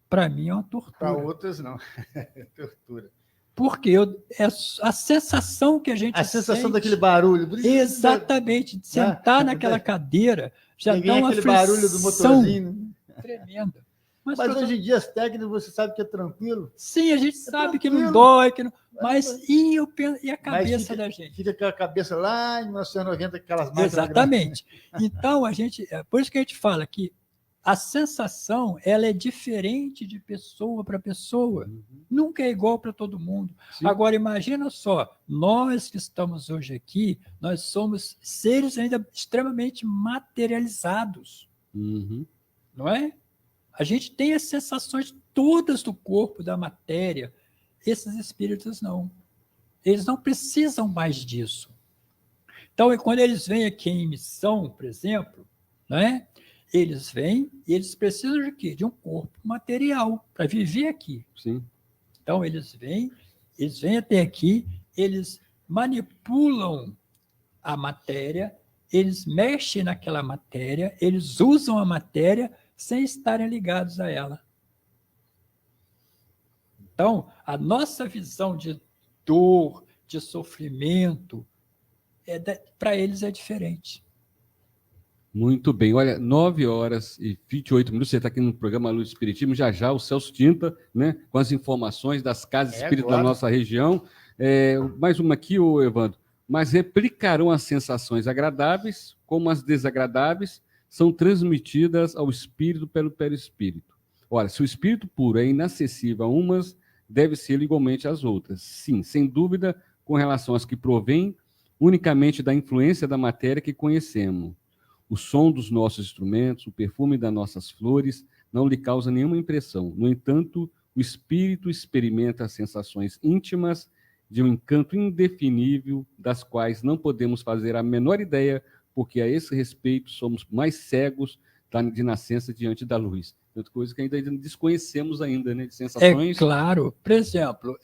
Para mim é uma tortura. Para outras, não. É tortura. Porque é a sensação que a gente A sensação sente, daquele barulho. exatamente, de sentar naquela cadeira, já dá uma aquele barulho do motorzinho tremenda. Mas hoje em dia, as técnicas, você sabe que é tranquilo? Sim, a gente sabe que não dói, que não... mas e a cabeça da gente? Fica com a cabeça lá em 1990, aquelas máquinas. Exatamente. Então, por isso que a gente fala que a sensação ela é diferente de pessoa para pessoa. Nunca é igual para todo mundo. Sim. Agora, imagina só, nós que estamos hoje aqui, nós somos seres ainda extremamente materializados. Não é? A gente tem as sensações todas do corpo, da matéria. Esses espíritos não. Eles não precisam mais disso. Então, quando eles vêm aqui em missão, por exemplo, né, eles vêm e eles precisam de quê? De um corpo material para viver aqui. Sim. Então, eles vêm até aqui, eles manipulam a matéria, eles mexem naquela matéria, eles usam a matéria sem estarem ligados a ela. Então, a nossa visão de dor, de sofrimento, para eles é diferente. Muito bem. Olha, 9h28. Você está aqui no programa Luz do Espiritismo. Já o Celso Tinta, né, com as informações das casas espíritas da nossa região. Mais uma aqui, Evandro. Mas replicarão as sensações agradáveis, como as desagradáveis, são transmitidas ao espírito pelo perispírito. Ora, se o espírito puro é inacessível a umas, deve ser igualmente às outras. Sim, sem dúvida, com relação às que provêm unicamente da influência da matéria que conhecemos. O som dos nossos instrumentos, o perfume das nossas flores, não lhe causa nenhuma impressão. No entanto, o espírito experimenta as sensações íntimas de um encanto indefinível, das quais não podemos fazer a menor ideia, porque a esse respeito somos mais cegos de nascença diante da luz. Outra coisa que ainda desconhecemos ainda, né, de sensações. É claro. Por exemplo,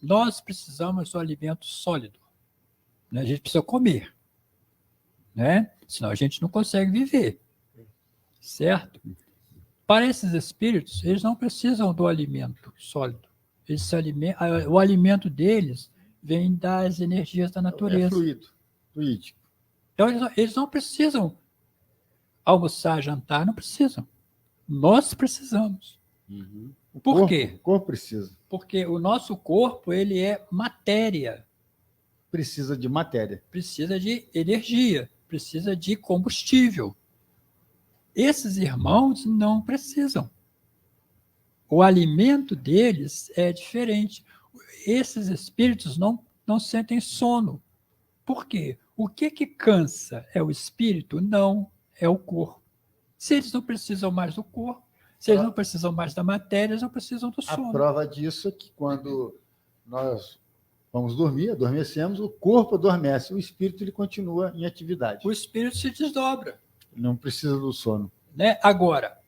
nós precisamos do alimento sólido. Né? A gente precisa comer. Né? Senão a gente não consegue viver. Certo? Para esses espíritos, eles não precisam do alimento sólido. O alimento deles vem das energias da natureza. É fluídico. Então, eles não precisam almoçar, jantar, não precisam. Nós precisamos. Por quê? O corpo precisa. Porque o nosso corpo, ele é matéria. Precisa de matéria. Precisa de energia, precisa de combustível. Esses irmãos não precisam. O alimento deles é diferente. Esses espíritos não sentem sono. Por quê? O que cansa? É o espírito? Não, é o corpo. Se eles não precisam mais do corpo, se eles não precisam mais da matéria, eles não precisam do sono. A prova disso é que quando nós vamos dormir, adormecemos, o corpo adormece, o espírito ele continua em atividade. O espírito se desdobra. Não precisa do sono. Né? Agora,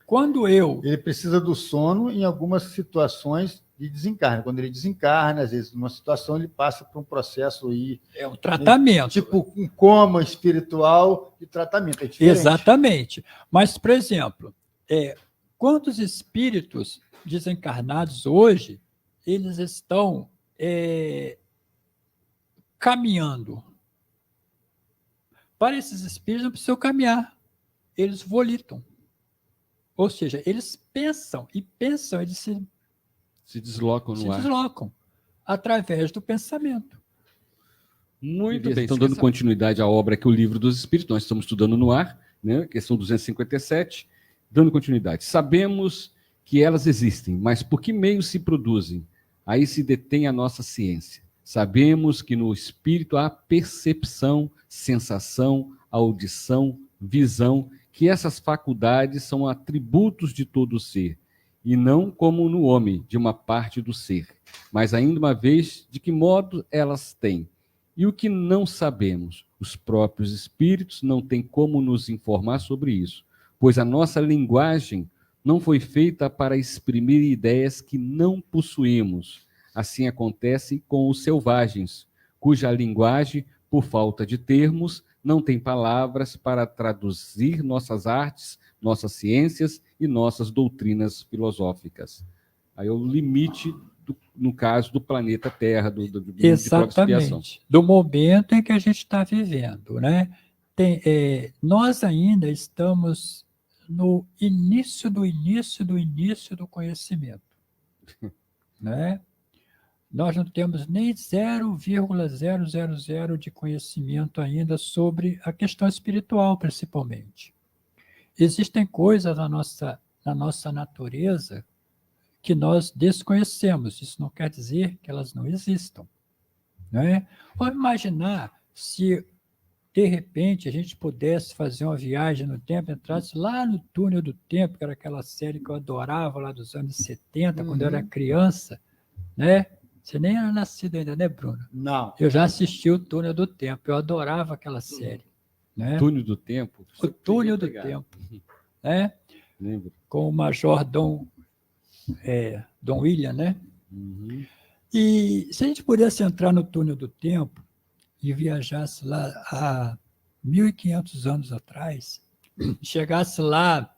quando ele precisa do sono em algumas situações de desencarne. Quando ele desencarna, às vezes, numa situação, ele passa por um processo aí. É um tratamento. Tipo um coma espiritual de tratamento. É diferente. Exatamente. Mas, por exemplo, quantos espíritos desencarnados hoje, eles estão caminhando? Para esses espíritos não precisam caminhar. Eles volitam. Ou seja, eles pensam, eles se deslocam no ar. Se deslocam através do pensamento. Muito bem. Estão dando continuidade à obra que é o Livro dos Espíritos. Nós estamos estudando no ar, né? Questão 257. Dando continuidade. Sabemos que elas existem, mas por que meio se produzem? Aí se detém a nossa ciência. Sabemos que no espírito há percepção, sensação, audição, visão, que essas faculdades são atributos de todo ser, e não como no homem, de uma parte do ser. Mas ainda uma vez, de que modo elas têm? E o que não sabemos? Os próprios espíritos não têm como nos informar sobre isso, pois a nossa linguagem não foi feita para exprimir ideias que não possuímos. Assim acontece com os selvagens, cuja linguagem, por falta de termos, não tem palavras para traduzir nossas artes, nossas ciências e nossas doutrinas filosóficas. Aí é o limite, no caso do planeta Terra, do exatamente, do momento em que a gente está vivendo, né? Nós ainda estamos no início do conhecimento, né? Nós não temos nem 0,000 de conhecimento ainda sobre a questão espiritual, principalmente. Existem coisas na nossa natureza que nós desconhecemos. Isso não quer dizer que elas não existam, né? Vamos imaginar se, de repente, a gente pudesse fazer uma viagem no tempo, entrasse lá no Túnel do Tempo, que era aquela série que eu adorava lá dos anos 70, quando eu era criança, né? Você nem era nascido ainda, né, Bruno? Não. Eu já assisti o Túnel do Tempo, eu adorava aquela série. Né? Túnel do Tempo? O Túnel do Tempo. Né? Lembro. Com o Major Dom William, né? Uhum. E se a gente pudesse entrar no Túnel do Tempo e viajasse lá há 1.500 anos atrás, chegasse lá,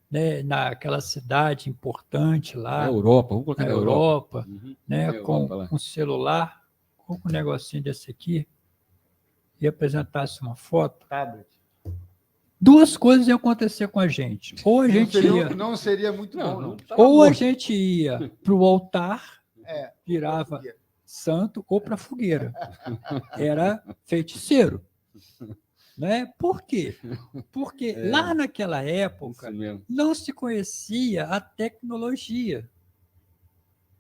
né, naquela cidade importante lá, na Europa, vamos colocar na na Europa, uhum. né, na com Europa, um celular, ou com um negocinho desse aqui, e apresentasse uma foto, tablet. Duas coisas iam acontecer com a gente. Ou a gente não seria muito bom, não. Ou a gente ia para o altar, virava santo, ou para a fogueira. Era feiticeiro. Né? Por quê? Porque lá naquela época não se conhecia a tecnologia.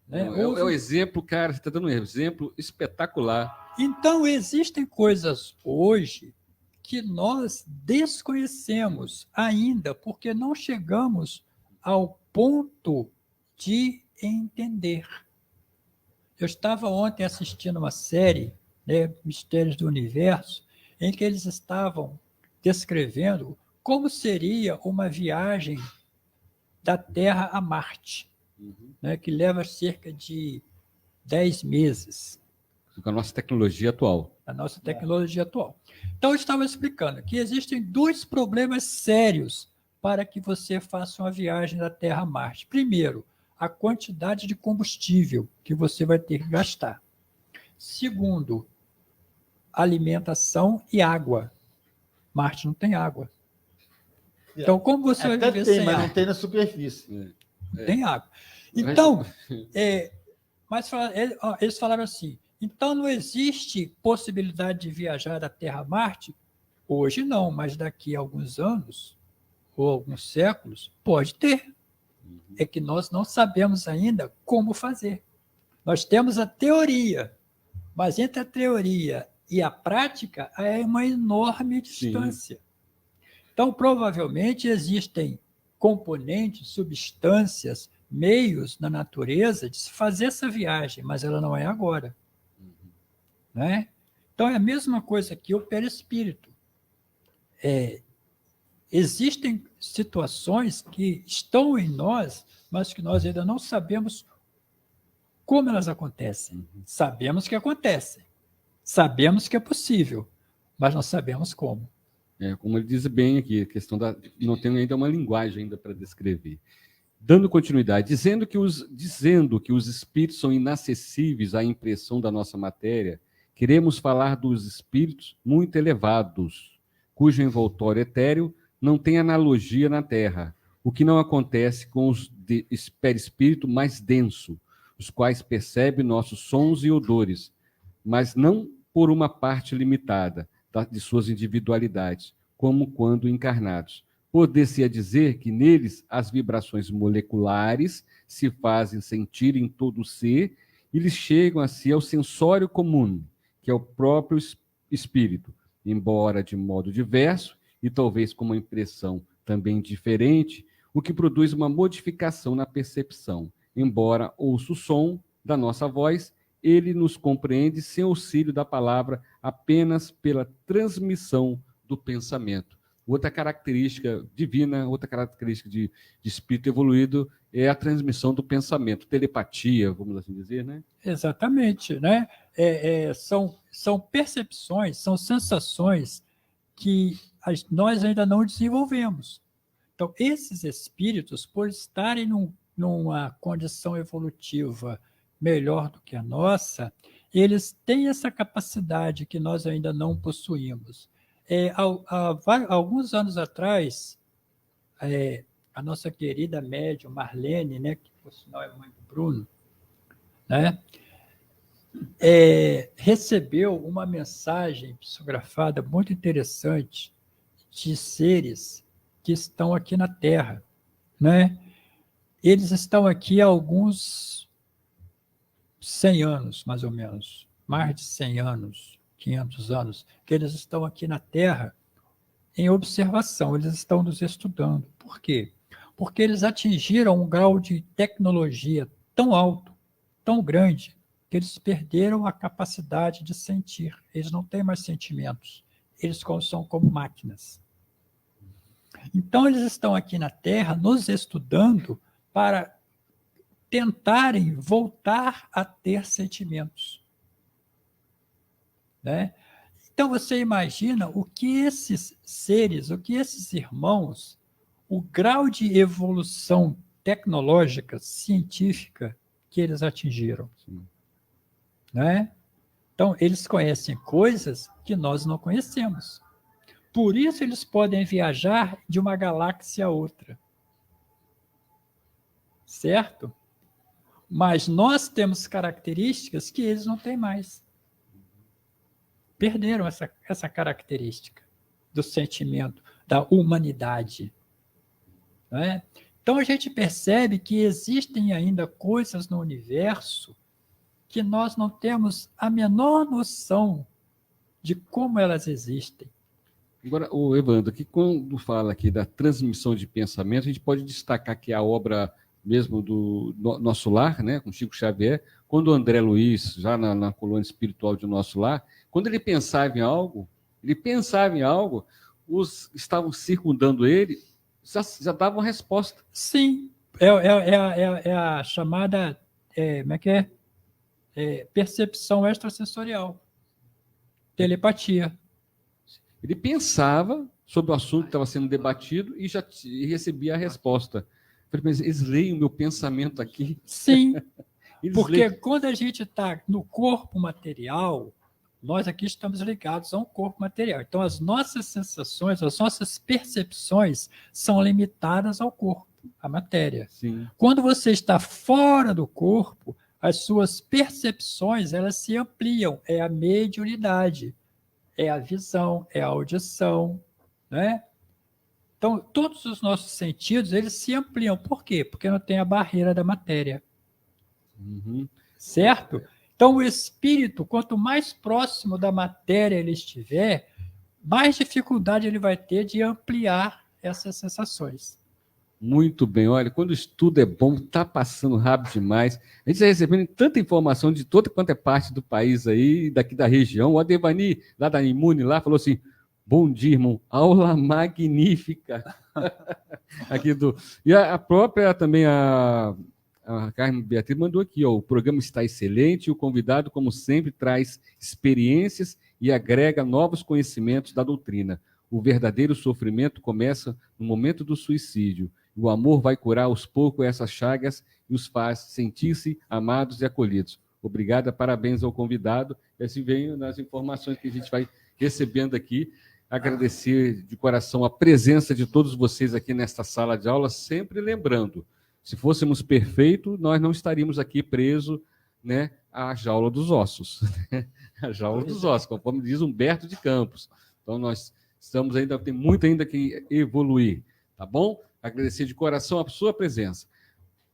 Né? É o exemplo, cara, você está dando um exemplo espetacular. Então, existem coisas hoje que nós desconhecemos ainda, porque não chegamos ao ponto de entender. Eu estava ontem assistindo uma série, né, Mistérios do Universo, em que eles estavam descrevendo como seria uma viagem da Terra a Marte, né, que leva cerca de 10 meses. Com a nossa tecnologia atual. A nossa tecnologia atual. Então, eu estava explicando que existem dois problemas sérios para que você faça uma viagem da Terra a Marte. Primeiro, a quantidade de combustível que você vai ter que gastar. Segundo, alimentação e água. Marte não tem água. Então, como você vai viver sem água? Mas não tem na superfície. Não tem água. Então, mas eles falaram assim, então não existe possibilidade de viajar da Terra a Marte? Hoje não, mas daqui a alguns anos, ou alguns séculos, pode ter. É que nós não sabemos ainda como fazer. Nós temos a teoria, mas entre a teoria e a prática é uma enorme distância. Sim. Então, provavelmente, existem componentes, substâncias, meios na natureza de se fazer essa viagem, mas ela não é agora. Né? Então, é a mesma coisa que o perispírito. Existem situações que estão em nós, mas que nós ainda não sabemos como elas acontecem. Sabemos que acontecem. Sabemos que é possível, mas não sabemos como. Como ele diz bem aqui, a questão da... não tem ainda uma linguagem ainda para descrever. Dando continuidade, dizendo que os espíritos são inacessíveis à impressão da nossa matéria, queremos falar dos espíritos muito elevados, cujo envoltório etéreo não tem analogia na Terra, o que não acontece com os perispírito mais denso, os quais percebem nossos sons e odores, mas não por uma parte limitada de suas individualidades, como quando encarnados. Poder-se dizer que neles as vibrações moleculares se fazem sentir em todo o ser eles chegam assim ao sensório comum, que é o próprio espírito, embora de modo diverso e talvez com uma impressão também diferente, o que produz uma modificação na percepção. Embora ouça o som da nossa voz, ele nos compreende sem auxílio da palavra, apenas pela transmissão do pensamento. Outra característica divina, outra característica de espírito evoluído é a transmissão do pensamento, telepatia, vamos assim dizer, né? Exatamente, né? São percepções, são sensações que nós ainda não desenvolvemos. Então, esses espíritos, por estarem numa condição evolutiva melhor do que a nossa, eles têm essa capacidade que nós ainda não possuímos. Há alguns anos atrás, a nossa querida médium Marlene, né, que por sinal é mãe do Bruno, né, recebeu uma mensagem psicografada muito interessante de seres que estão aqui na Terra, né? Eles estão aqui há alguns 100 anos, mais ou menos, mais de 100 anos, 500 anos, que eles estão aqui na Terra em observação, eles estão nos estudando. Por quê? Porque eles atingiram um grau de tecnologia tão alto, tão grande, que eles perderam a capacidade de sentir. Eles não têm mais sentimentos. Eles são como máquinas. Então, eles estão aqui na Terra nos estudando para tentarem voltar a ter sentimentos. Né? Então, você imagina o que esses seres, o que esses irmãos, o grau de evolução tecnológica, científica que eles atingiram. Né? Então, eles conhecem coisas que nós não conhecemos. Por isso, eles podem viajar de uma galáxia a outra. Certo? Mas nós temos características que eles não têm mais. Perderam essa característica do sentimento, da humanidade. Não é? Então, a gente percebe que existem ainda coisas no universo que nós não temos a menor noção de como elas existem. Agora, Evandro, que quando fala aqui da transmissão de pensamento, a gente pode destacar que a obra mesmo do Nosso Lar, né, com Chico Xavier, quando o André Luiz, já na colônia espiritual de Nosso Lar, quando ele pensava em algo, os que estavam circundando ele já davam resposta. Sim, é a chamada, como é que é? Percepção extrasensorial, telepatia. Ele pensava sobre o assunto que estava sendo debatido e já recebia a resposta. Eu falei, mas eles leem o meu pensamento aqui? Sim, porque quando a gente está no corpo material, nós aqui estamos ligados a um corpo material. Então, as nossas sensações, as nossas percepções são limitadas ao corpo, à matéria. Sim. Quando você está fora do corpo, as suas percepções elas se ampliam, é a mediunidade. É a visão, é a audição, né? Então, todos os nossos sentidos, eles se ampliam. Por quê? Porque não tem a barreira da matéria. Uhum. Certo? Então, o espírito, quanto mais próximo da matéria ele estiver, mais dificuldade ele vai ter de ampliar essas sensações. Muito bem, olha, quando o estudo é bom, está passando rápido demais. A gente está recebendo tanta informação de toda quanto é parte do país aí, daqui da região. O Adevani, lá da Imune, lá, falou assim, bom dia, irmão, aula magnífica. E a própria também, a Carmen Beatriz mandou aqui, ó, o programa está excelente, o convidado, como sempre, traz experiências e agrega novos conhecimentos da doutrina. O verdadeiro sofrimento começa no momento do suicídio. O amor vai curar aos poucos essas chagas e os faz sentir-se amados e acolhidos. Obrigada, parabéns ao convidado. E assim vem nas informações que a gente vai recebendo aqui. Agradecer de coração a presença de todos vocês aqui nesta sala de aula, sempre lembrando, se fôssemos perfeitos, nós não estaríamos aqui presos, né, à jaula dos ossos. A jaula dos ossos, conforme diz Humberto de Campos. Então, nós tem muito ainda que evoluir, tá bom? Agradecer de coração a sua presença.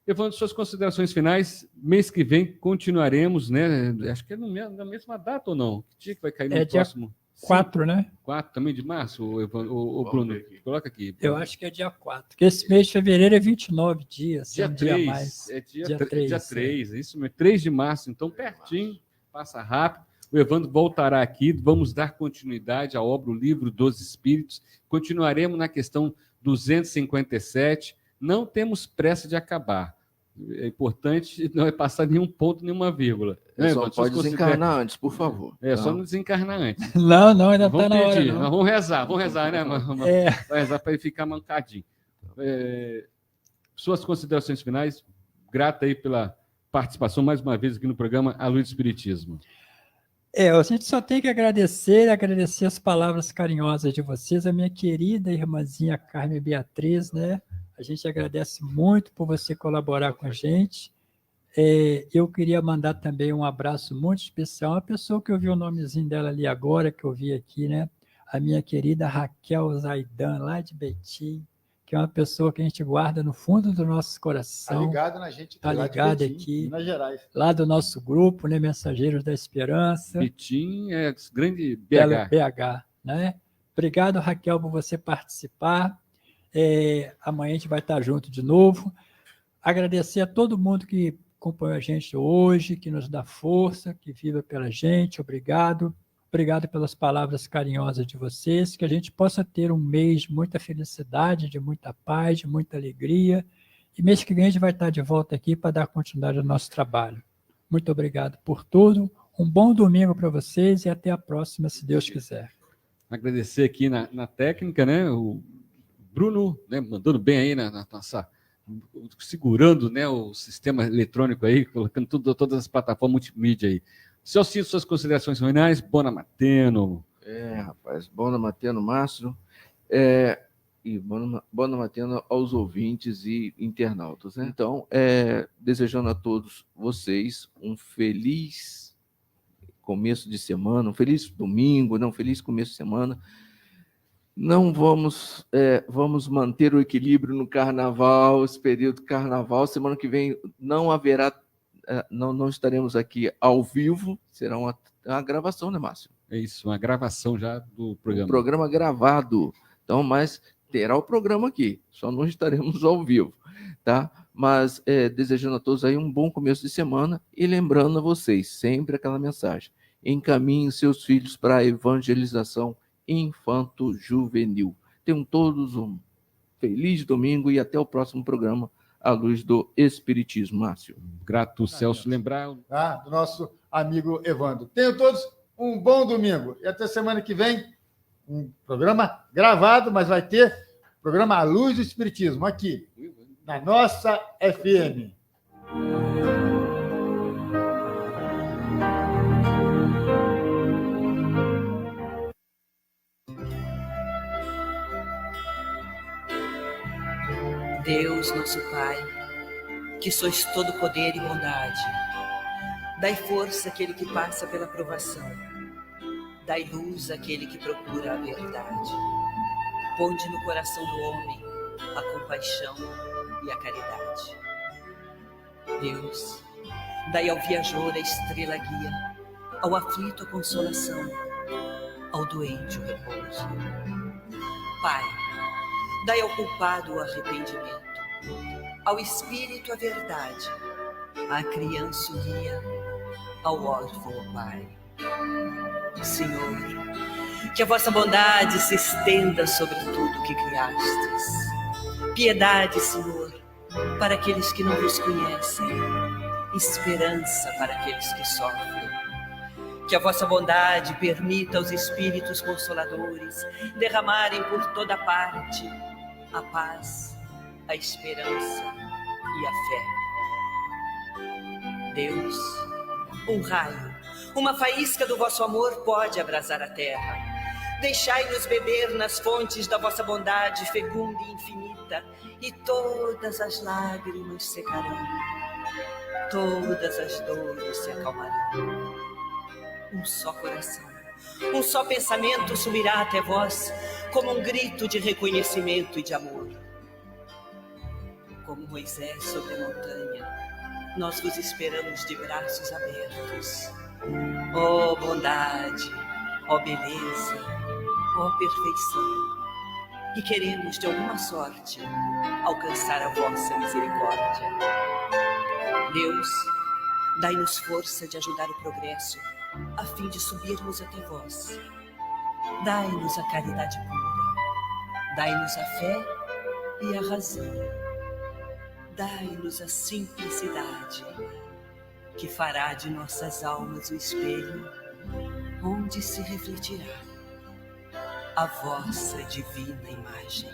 Evandro, suas considerações finais. Mês que vem continuaremos, né? Acho que é na mesma data ou não? Que dia que vai cair no próximo? 4, né? 4 também de março, o Bruno? Coloca aqui. Eu acho que é dia 4. Porque esse mês de fevereiro é 29 dias. Dia 3. Dia mais. É dia 3, isso mesmo. 3 de março, então pertinho, passa rápido. O Evandro voltará aqui, vamos dar continuidade à obra O Livro dos Espíritos. Continuaremos na questão 257. Não temos pressa de acabar. É importante não é passar nenhum ponto, nenhuma vírgula. Só pode desencarnar antes, por favor. Só não desencarnar antes. Não, ainda está na hora. Não. Vamos rezar, né? Vai rezar para ele ficar mancadinho. Suas considerações finais, grata aí pela participação mais uma vez aqui no programa A Luz do Espiritismo. A gente só tem que agradecer as palavras carinhosas de vocês, a minha querida irmãzinha Carmen Beatriz, né? A gente agradece muito por você colaborar com a gente. Eu queria mandar também um abraço muito especial a uma pessoa que eu vi o nomezinho dela ali agora, que eu vi aqui, né? A minha querida Raquel Zaidan, lá de Betim, que é uma pessoa que a gente guarda no fundo do nosso coração. Está ligado na gente. Está ligado aqui. Minas Gerais. Lá do nosso grupo, né? Mensageiros da Esperança. Betim é grande BH. Né? Obrigado, Raquel, por você participar. Amanhã a gente vai estar junto de novo. Agradecer a todo mundo que acompanhou a gente hoje, que nos dá força, que vibra pela gente. Obrigado. Obrigado pelas palavras carinhosas de vocês, que a gente possa ter um mês de muita felicidade, de muita paz, de muita alegria. E mês que vem a gente vai estar de volta aqui para dar continuidade ao nosso trabalho. Muito obrigado por tudo. Um bom domingo para vocês e até a próxima, se Deus quiser. Agradecer aqui na técnica, né? O Bruno, né, mandando bem aí na nossa, segurando, né, o sistema eletrônico aí, colocando todas as plataformas multimídia aí. Celso, suas considerações finais, Bona Mateno. Rapaz, Bona Mateno, Márcio, e Bona Mateno aos ouvintes e internautas, né? Então, desejando a todos vocês um feliz começo de semana, um feliz domingo, um feliz começo de semana. Não vamos manter o equilíbrio no carnaval, esse período carnaval. Semana que vem não haverá, não estaremos aqui ao vivo, será uma gravação, né, Márcio? É isso, uma gravação já do programa. Um programa gravado. Então, mas terá o programa aqui, só não estaremos ao vivo, tá? Mas desejando a todos aí um bom começo de semana e lembrando a vocês sempre aquela mensagem: encaminhem seus filhos para a evangelização infanto-juvenil. Tenham todos um feliz domingo e até o próximo programa à luz do Espiritismo, Márcio. Grato, Celso. Lembrar do nosso amigo Evandro. Tenham todos um bom domingo e até semana que vem um programa gravado, mas vai ter programa à luz do Espiritismo aqui na nossa FM. Deus, nosso Pai, que sois todo poder e bondade, dai força àquele que passa pela provação, dai luz àquele que procura a verdade. Ponde no coração do homem a compaixão e a caridade. Deus, dai ao viajor a estrela guia, ao aflito a consolação, ao doente o repouso. Pai, dai ao culpado o arrependimento, ao espírito a verdade, à criança o guia, ao órfão o pai. Senhor, que a vossa bondade se estenda sobre tudo que criastes. Piedade, Senhor, para aqueles que não vos conhecem, esperança para aqueles que sofrem. Que a vossa bondade permita aos espíritos consoladores derramarem por toda parte a paz, a esperança e a fé. Deus, um raio, uma faísca do vosso amor pode abrasar a terra. Deixai-nos beber nas fontes da vossa bondade fecunda e infinita, e todas as lágrimas secarão, todas as dores se acalmarão. Um só coração, um só pensamento subirá até vós, como um grito de reconhecimento e de amor. Como Moisés sobre a montanha, nós vos esperamos de braços abertos. Ó bondade, ó beleza, ó perfeição, e queremos de alguma sorte alcançar a vossa misericórdia. Deus, dai-nos força de ajudar o progresso, a fim de subirmos até vós. Dai-nos a caridade pura, dai-nos a fé e a razão. Dai-nos a simplicidade, que fará de nossas almas o espelho onde se refletirá a vossa divina imagem.